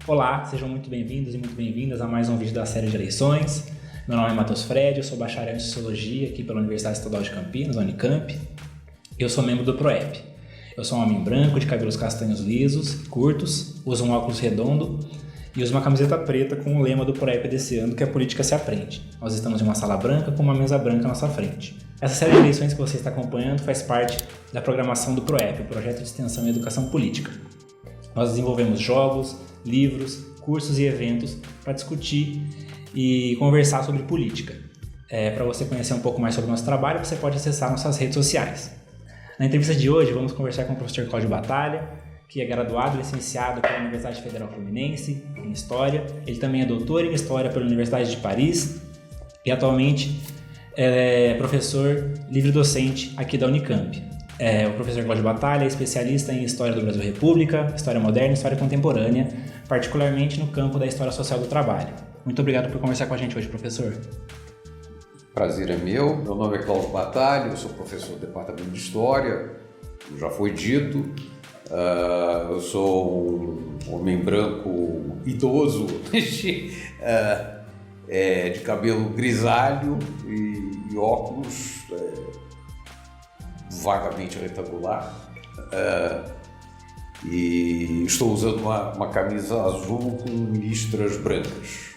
Olá, sejam muito bem-vindos e muito bem-vindas a mais um vídeo da série de eleições. Meu nome é Matheus Fred, eu sou bacharel em Sociologia aqui pela Universidade Estadual de Campinas, Unicamp. Eu sou membro do PROEP. Eu sou um homem branco, de cabelos castanhos lisos, curtos, uso um óculos redondo e uso uma camiseta preta com o lema do PROEP desse ano, que é Política se Aprende. Nós estamos em uma sala branca com uma mesa branca à nossa frente. Essa série de eleições que você está acompanhando faz parte da programação do PROEP, o Projeto de Extensão em Educação Política. Nós desenvolvemos jogos, livros, cursos e eventos para discutir e conversar sobre política. Para você conhecer um pouco mais sobre o nosso trabalho, você pode acessar nossas redes sociais. Na entrevista de hoje, vamos conversar com o professor Cláudio Batalha, que é graduado e licenciado pela Universidade Federal Fluminense em História. Ele também é doutor em História pela Universidade de Paris e atualmente é professor livre-docente aqui da Unicamp. O professor Cláudio Batalha é especialista em História do Brasil República, História Moderna e História Contemporânea, particularmente no campo da História Social do Trabalho. Muito obrigado por conversar com a gente hoje, professor. Prazer é meu nome é Cláudio Batalha, eu sou professor do Departamento de História, como já foi dito. Eu sou um homem branco idoso, de cabelo grisalho e óculos vagamente retangular, e estou usando uma camisa azul com listras brancas.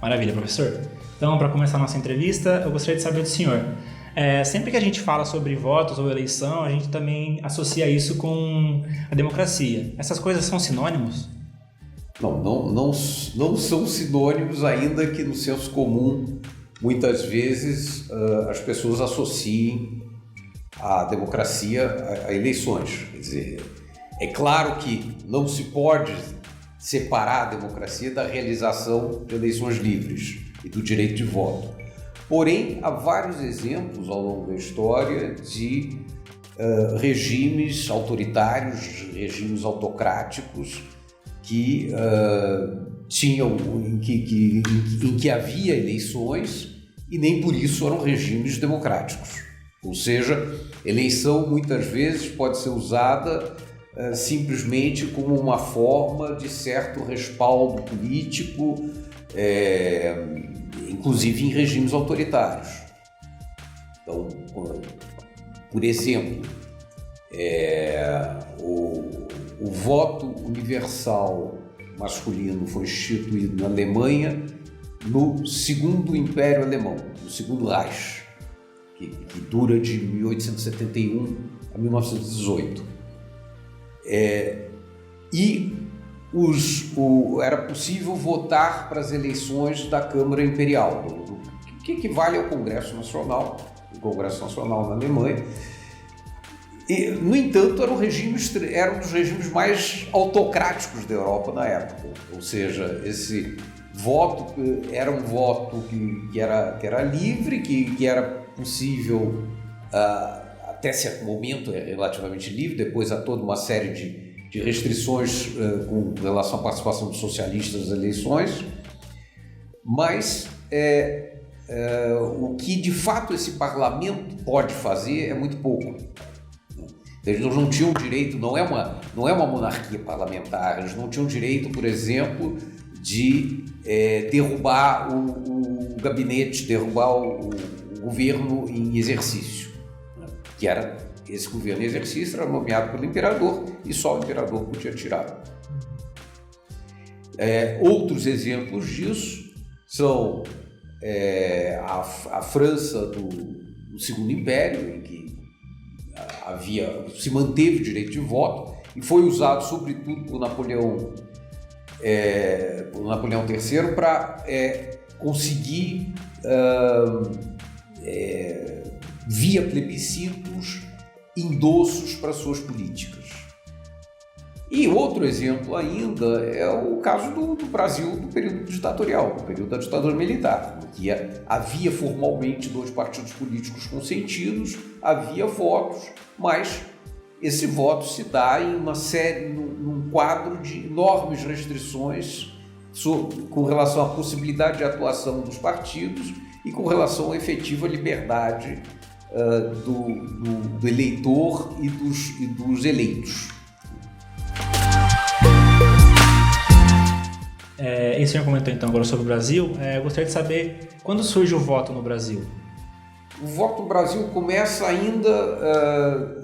Maravilha, professor. Então, para começar a nossa entrevista, eu gostaria de saber do senhor. Sempre que a gente fala sobre votos ou eleição, a gente também associa isso com a democracia. Essas coisas são sinônimos? Não são sinônimos, ainda que no senso comum muitas vezes as pessoas associem a democracia a eleições. Quer dizer, é claro que não se pode separar a democracia da realização de eleições livres e do direito de voto. Porém, há vários exemplos ao longo da história de regimes autoritários, regimes autocráticos que em que havia eleições e nem por isso eram regimes democráticos. Ou seja, eleição muitas vezes pode ser usada simplesmente como uma forma de certo respaldo político, inclusive em regimes autoritários. Então, por exemplo, o voto universal masculino foi instituído na Alemanha no Segundo Império Alemão, no Segundo Reich, que dura de 1871 a 1918. Era possível votar para as eleições da Câmara Imperial, que equivale ao Congresso Nacional, o Congresso Nacional na Alemanha. E, no entanto, era um dos regimes mais autocráticos da Europa na época. Ou seja, esse voto era um voto que era livre, que era possível até certo momento relativamente livre. Depois há toda uma série de restrições com relação à participação dos socialistas nas eleições. Mas o que de fato esse parlamento pode fazer é muito pouco. Eles não tinham direito, não é uma monarquia parlamentar, eles não tinham direito, por exemplo, de derrubar o gabinete, derrubar o governo em exercício, que esse governo em exercício era nomeado pelo imperador e só o imperador podia tirar. Outros exemplos disso são a França do Segundo Império, em que se manteve o direito de voto e foi usado sobretudo por Napoleão III para conseguir via plebiscitos endossos para suas políticas. E outro exemplo ainda é o caso do Brasil do período ditatorial, do período da ditadura militar, em que havia formalmente 2 partidos políticos consentidos, havia votos, mas esse voto se dá em num quadro de enormes restrições com relação à possibilidade de atuação dos partidos e com relação à efetiva liberdade do eleitor e dos eleitos. E o senhor comentou então agora sobre o Brasil. Eu gostaria de saber quando surge o voto no Brasil. O voto no Brasil começa ainda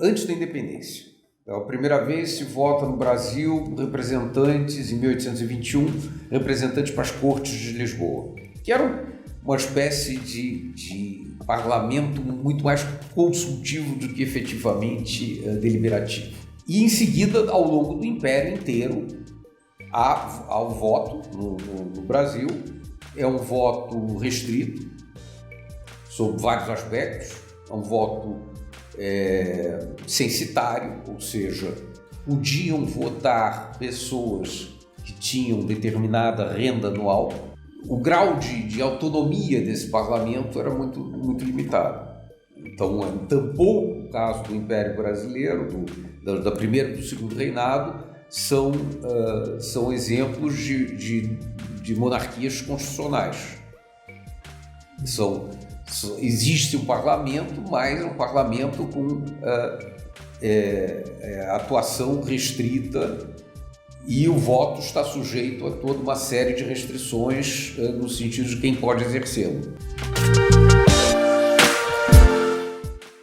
antes da independência. A primeira vez se vota no Brasil representantes, em 1821, representantes para as Cortes de Lisboa, que eram uma espécie de parlamento muito mais consultivo do que efetivamente deliberativo. E em seguida, ao longo do Império inteiro, há o voto no Brasil. É um voto restrito, sob vários aspectos. É um voto censitário, ou seja, podiam votar pessoas que tinham determinada renda anual. O grau de autonomia desse parlamento era muito, muito limitado. Então, tampouco o caso do Império Brasileiro, da primeira e do segundo reinado, são exemplos de monarquias constitucionais. Existe um parlamento, mas é um parlamento com atuação restrita, e o voto está sujeito a toda uma série de restrições no sentido de quem pode exercê-lo.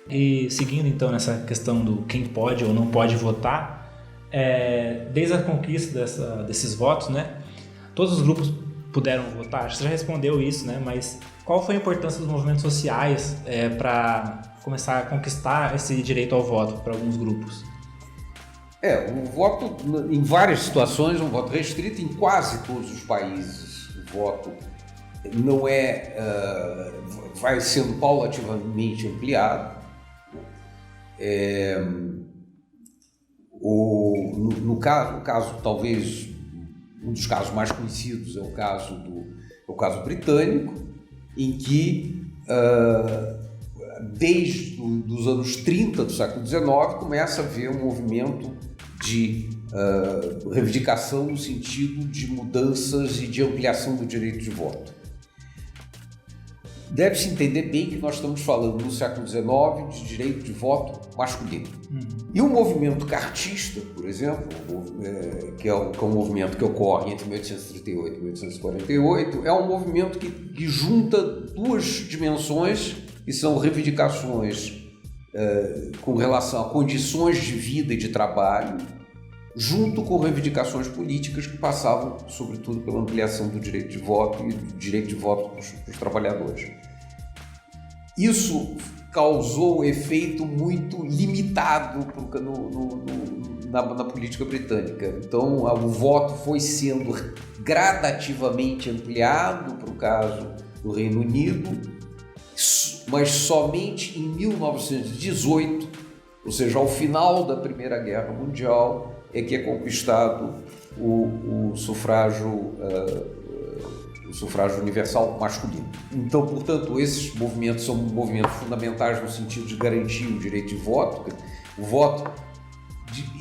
E seguindo então nessa questão do quem pode ou não pode votar, desde a conquista desses votos, né, todos os grupos puderam votar. Acho que você já respondeu isso, né, mas qual foi a importância dos movimentos sociais para começar a conquistar esse direito ao voto para alguns grupos? O voto, em várias situações, é um voto restrito. Em quase todos os países, o voto não vai sendo paulativamente ampliado. No caso, talvez, um dos casos mais conhecidos é o caso britânico, em que, desde os anos 30 do século XIX, começa a haver um movimento de reivindicação no sentido de mudanças e de ampliação do direito de voto. Deve-se entender bem que nós estamos falando no século XIX de direito de voto masculino. E o movimento cartista, por exemplo, que é um movimento que ocorre entre 1838 e 1848, é um movimento que junta duas dimensões, que são reivindicações com relação a condições de vida e de trabalho, junto com reivindicações políticas que passavam, sobretudo, pela ampliação do direito de voto e do direito de voto para os trabalhadores. Isso causou efeito muito limitado na política britânica. Então, o voto foi sendo gradativamente ampliado para o caso do Reino Unido, mas somente em 1918, ou seja, ao final da Primeira Guerra Mundial, é que é conquistado o sufrágio universal masculino. Então, portanto, esses movimentos são movimentos fundamentais no sentido de garantir o direito de voto. O voto,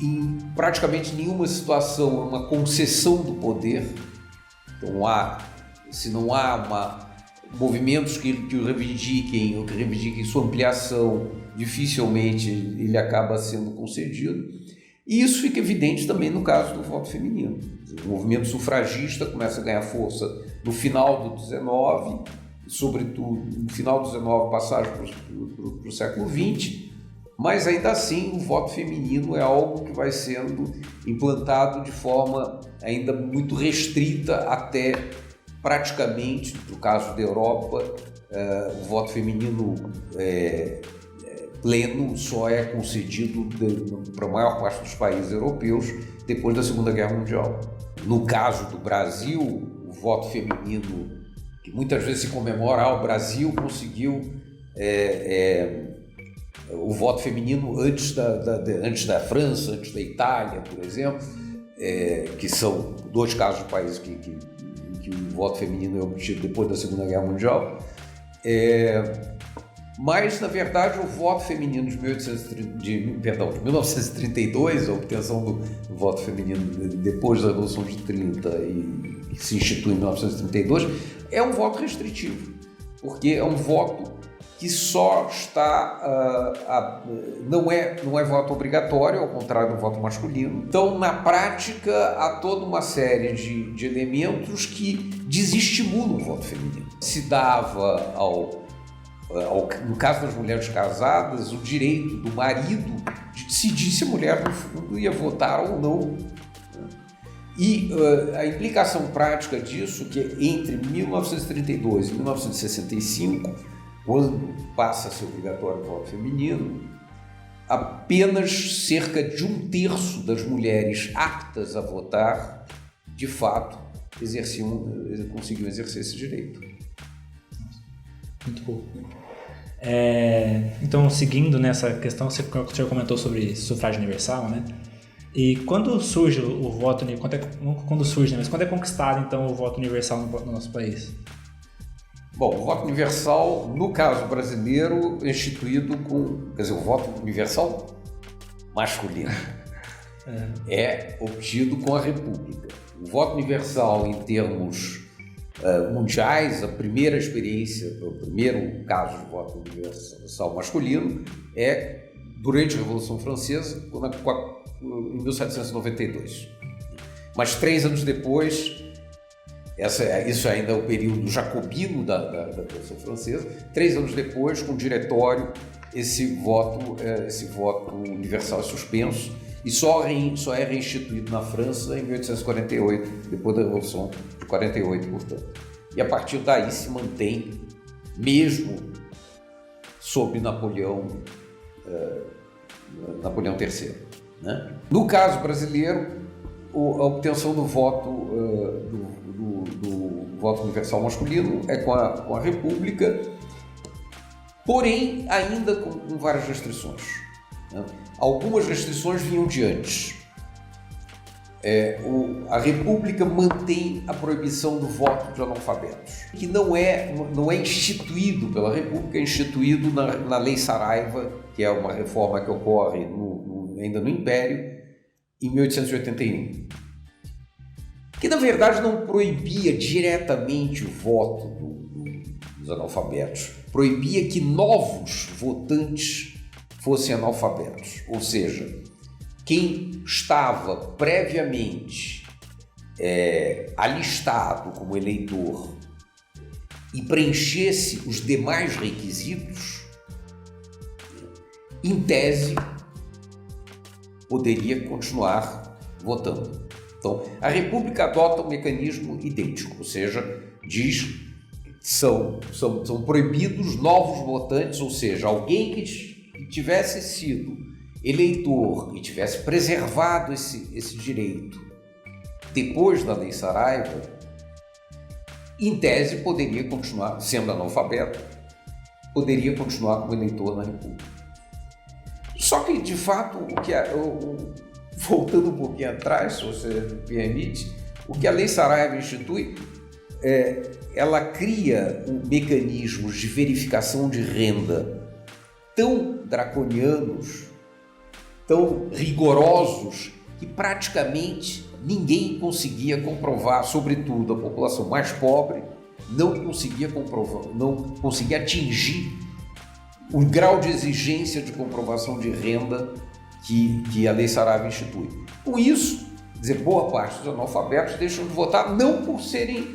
em praticamente nenhuma situação, é uma concessão do poder. Então, se não há movimentos que o reivindiquem ou que reivindiquem sua ampliação, dificilmente ele acaba sendo concedido. E isso fica evidente também no caso do voto feminino. O movimento sufragista começa a ganhar força no final do XIX, sobretudo no final do XIX, passagem para o século XX, mas ainda assim o voto feminino é algo que vai sendo implantado de forma ainda muito restrita até praticamente, no caso da Europa, o voto feminino pleno só é concedido para a maior parte dos países europeus depois da Segunda Guerra Mundial. No caso do Brasil, o voto feminino, que muitas vezes se comemora, o Brasil conseguiu o voto feminino antes da França, antes da Itália, por exemplo, que são dois casos de países que o voto feminino é obtido depois da Segunda Guerra Mundial. Mas, na verdade, o voto feminino de 1932, a obtenção do voto feminino depois da Revolução de 30 e que se institui em 1932, é um voto restritivo, porque é um voto que só não é voto obrigatório, ao contrário do voto masculino. Então, na prática, há toda uma série de elementos que desestimulam o voto feminino. Se dava no caso das mulheres casadas, o direito do marido de decidir se a mulher, no fundo, ia votar ou não. E a implicação prática disso, que entre 1932 e 1965, quando passa a ser obrigatório o voto feminino, apenas cerca de 1/3 das mulheres aptas a votar, de fato, conseguiam exercer esse direito. Muito pouco. Então, seguindo nessa questão, o senhor comentou sobre sufrágio universal, né? E quando surge o voto, quando surge, né? Mas quando é conquistado, então, o voto universal no nosso país? Bom, o voto universal, no caso brasileiro, é instituído o voto universal masculino é obtido com a República. O voto universal em termos mundiais, a primeira experiência, o primeiro caso de voto universal masculino é durante a Revolução Francesa, em 1792. Mas 3 anos depois, isso ainda é o período jacobino da Revolução Francesa, 3 anos depois, com o diretório, esse voto universal é suspenso e só é reinstituído na França em 1848, depois da Revolução de 48, portanto. E a partir daí se mantém, mesmo sob Napoleão III. Né? No caso brasileiro, a obtenção do voto universal masculino é com a República, porém ainda com várias restrições. Né? Algumas restrições vinham de antes. A República mantém a proibição do voto de analfabetos, que não é instituído pela República, é instituído na Lei Saraiva, que é uma reforma que ocorre ainda no Império, em 1881. Que, na verdade, não proibia diretamente o voto dos analfabetos, proibia que novos votantes fossem analfabetos, ou seja, quem estava previamente alistado como eleitor e preenchesse os demais requisitos, em tese, poderia continuar votando. Então, a República adota um mecanismo idêntico, ou seja, diz que são proibidos novos votantes, ou seja, alguém que tivesse sido eleitor e tivesse preservado esse direito depois da Lei Saraiva, em tese poderia continuar, sendo analfabeto, poderia continuar como eleitor na República. Só que, de fato, voltando um pouquinho atrás, se você me permite, o que a Lei Saraiva institui, ela cria mecanismos de verificação de renda tão draconianos, tão rigorosos, que praticamente ninguém conseguia comprovar, sobretudo a população mais pobre, não conseguia atingir o grau de exigência de comprovação de renda que a Lei Saraiva institui. Com isso, boa parte dos analfabetos deixam de votar não por serem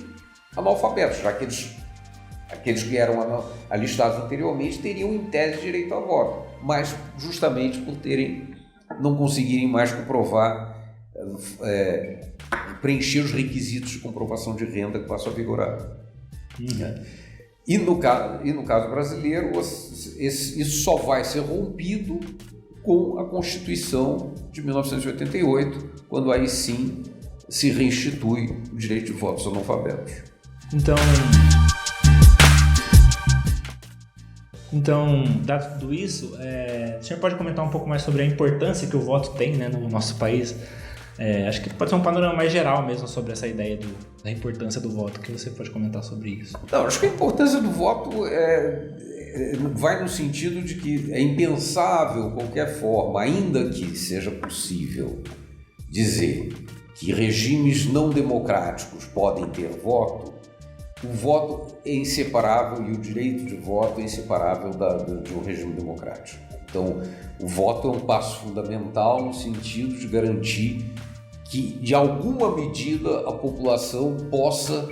analfabetos, já que aqueles que eram alistados anteriormente teriam em tese direito a voto, mas justamente por não conseguirem mais comprovar, preencher os requisitos de comprovação de renda que passam a vigorar. E no caso brasileiro, isso só vai ser rompido com a Constituição de 1988, quando aí sim se reinstitui o direito de voto dos analfabetos. Então, dado tudo isso, o senhor pode comentar um pouco mais sobre a importância que o voto tem, né, no nosso país? Acho que pode ser um panorama mais geral mesmo sobre essa ideia da importância do voto, que você pode comentar sobre isso. Não, acho que a importância do voto vai no sentido de que é impensável qualquer forma, ainda que seja possível dizer que regimes não democráticos podem ter voto, o voto é inseparável e o direito de voto é inseparável de um regime democrático. Então, o voto é um passo fundamental no sentido de garantir que, de alguma medida, a população possa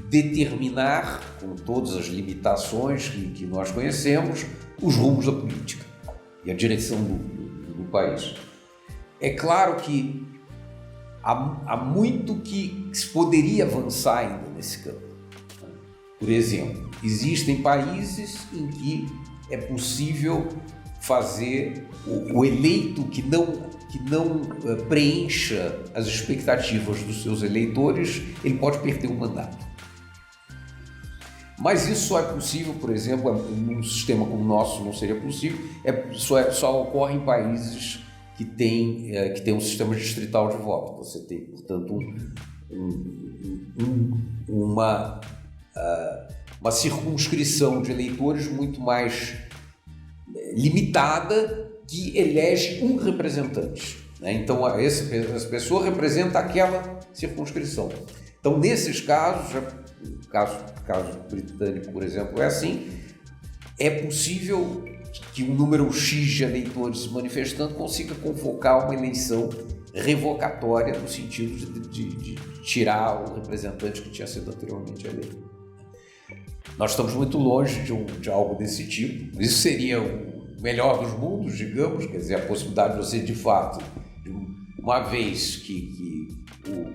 determinar, com todas as limitações que nós conhecemos, os rumos da política e a direção do país. É claro que há muito que se poderia avançar ainda nesse campo. Por exemplo, existem países em que é possível fazer o eleito que não preencha as expectativas dos seus eleitores, ele pode perder o mandato. Mas isso só é possível, por exemplo, num sistema como o nosso não seria possível, só ocorre em países que tem um sistema distrital de voto. Você tem, portanto, uma circunscrição de eleitores muito mais limitada que elege um representante, né? Então, essa pessoa representa aquela circunscrição. Então, nesses casos, o caso britânico, por exemplo, é assim, é possível que um número X de eleitores se manifestando consiga convocar uma eleição revocatória no sentido de tirar o representante que tinha sido anteriormente eleito. Nós estamos muito longe de algo desse tipo. Isso seria o melhor dos mundos, digamos, quer dizer, a possibilidade de você, de fato, uma vez que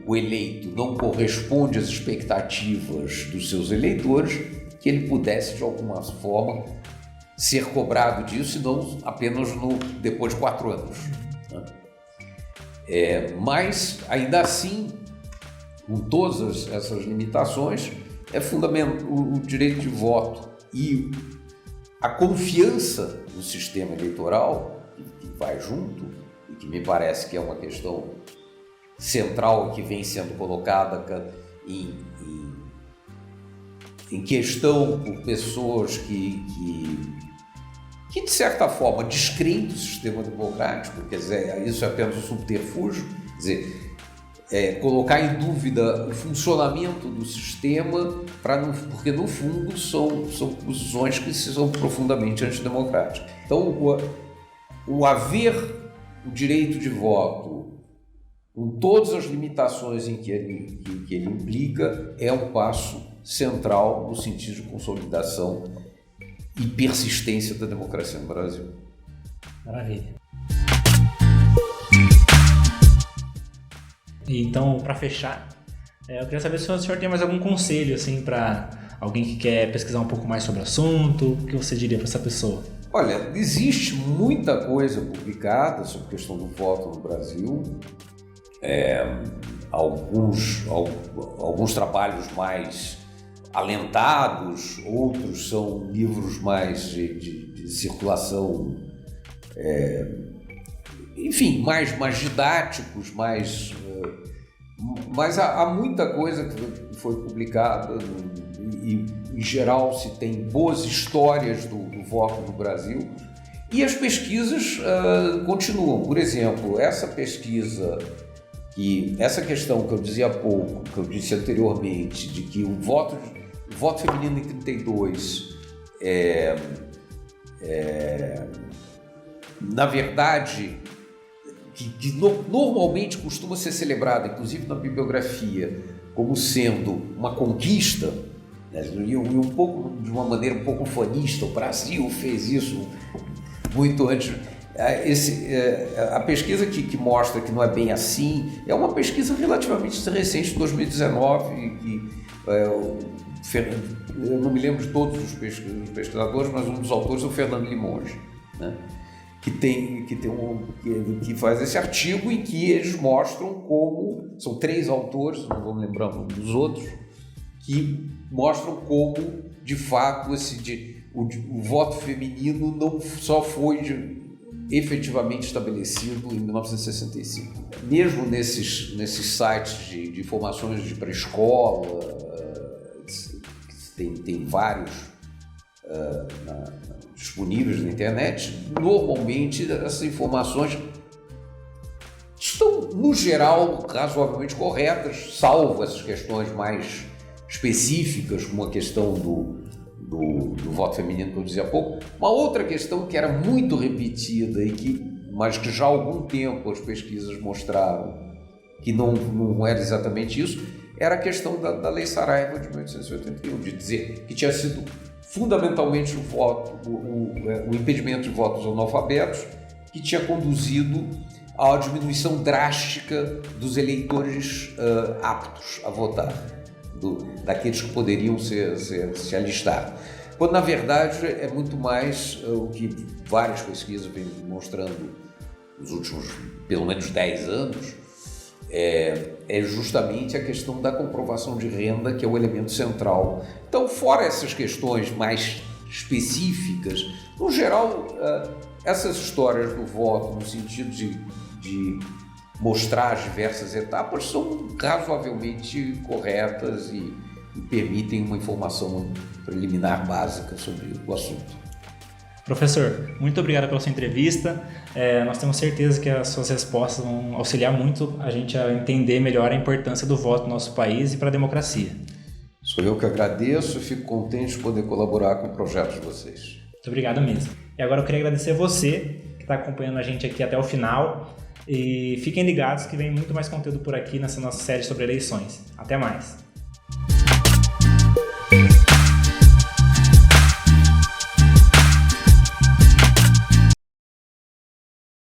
o eleito não corresponde às expectativas dos seus eleitores, que ele pudesse, de alguma forma, ser cobrado disso, e não apenas depois de 4 anos. Né? Mas, ainda assim, com todas essas limitações, é fundamental o direito de voto e a confiança no sistema eleitoral, que vai junto, e que me parece que é uma questão central que vem sendo colocada em questão por pessoas que de certa forma descreem do sistema democrático, quer dizer, isso é apenas um subterfúgio, quer dizer, colocar em dúvida o funcionamento do sistema, porque no fundo são posições que são profundamente antidemocráticas. Então, o haver o direito de voto, com todas as limitações em que ele implica, é um passo central no sentido de consolidação e persistência da democracia no Brasil. Maravilha. Então, para fechar, eu queria saber se o senhor tem mais algum conselho assim, para alguém que quer pesquisar um pouco mais sobre o assunto. O que você diria para essa pessoa? Olha, existe muita coisa publicada sobre a questão do voto no Brasil. Alguns trabalhos mais alentados, outros são livros mais de circulação, enfim, mais didáticos, mas há muita coisa que foi publicada e, em geral, se tem boas histórias do voto no Brasil, e as pesquisas continuam. Por exemplo, essa questão que eu dizia há pouco, que eu disse anteriormente, de que o voto feminino em 32 na verdade, que normalmente costuma ser celebrada, inclusive na bibliografia, como sendo uma conquista, né? E um pouco, de uma maneira um pouco ufanista, o Brasil fez isso muito antes. A pesquisa que mostra que não é bem assim é uma pesquisa relativamente recente, de 2019, eu não me lembro de todos os pesquisadores, mas um dos autores é o Fernando Limonge, né? que faz esse artigo em que eles mostram como, são 3 autores, não vou me lembrar dos outros, que mostram como, de fato, o voto feminino não só foi efetivamente estabelecido em 1965. Mesmo nesses sites de informações de pré-escola, tem vários disponíveis na internet, normalmente essas informações estão, no geral, razoavelmente corretas, salvo essas questões mais específicas, como a questão do voto feminino que eu dizia há pouco. Uma outra questão que era muito repetida mas que já há algum tempo as pesquisas mostraram que não era exatamente isso, era a questão da Lei Saraiva de 1881, de dizer que tinha sido fundamentalmente o impedimento de votos analfabetos que tinha conduzido à diminuição drástica dos eleitores aptos a votar, daqueles que poderiam se alistar. Quando, na verdade, é muito mais o que várias pesquisas vêm mostrando nos últimos, pelo menos 10 anos, é justamente a questão da comprovação de renda, que é o elemento central. Então, fora essas questões mais específicas, no geral, essas histórias do voto, no sentido de mostrar as diversas etapas, são razoavelmente corretas e permitem uma informação preliminar básica sobre o assunto. Professor, muito obrigado pela sua entrevista. Nós temos certeza que as suas respostas vão auxiliar muito a gente a entender melhor a importância do voto no nosso país e para a democracia. Sou eu que agradeço e fico contente de poder colaborar com o projeto de vocês. Muito obrigado mesmo. E agora eu queria agradecer a você que está acompanhando a gente aqui até o final. E fiquem ligados que vem muito mais conteúdo por aqui nessa nossa série sobre eleições. Até mais!